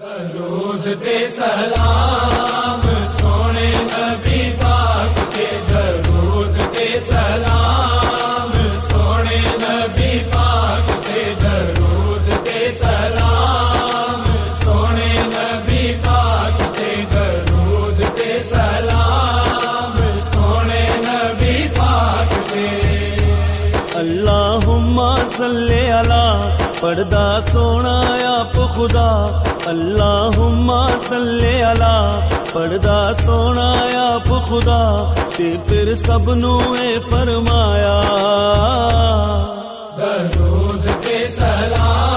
درود تے سلام سونے نبی پاک تے، درود تے سلام سونے نبی پاک تے، درود تے سلام سونے نبی پاک تے، درود تے سلام سونے نبی پاک تے۔ اللہم صلی علی پڑھدا سونا آپ خدا، اللہم صلی علی پڑھدا سونا آپ خدا، تے پھر سب نو اے فرمایا درود تے سلام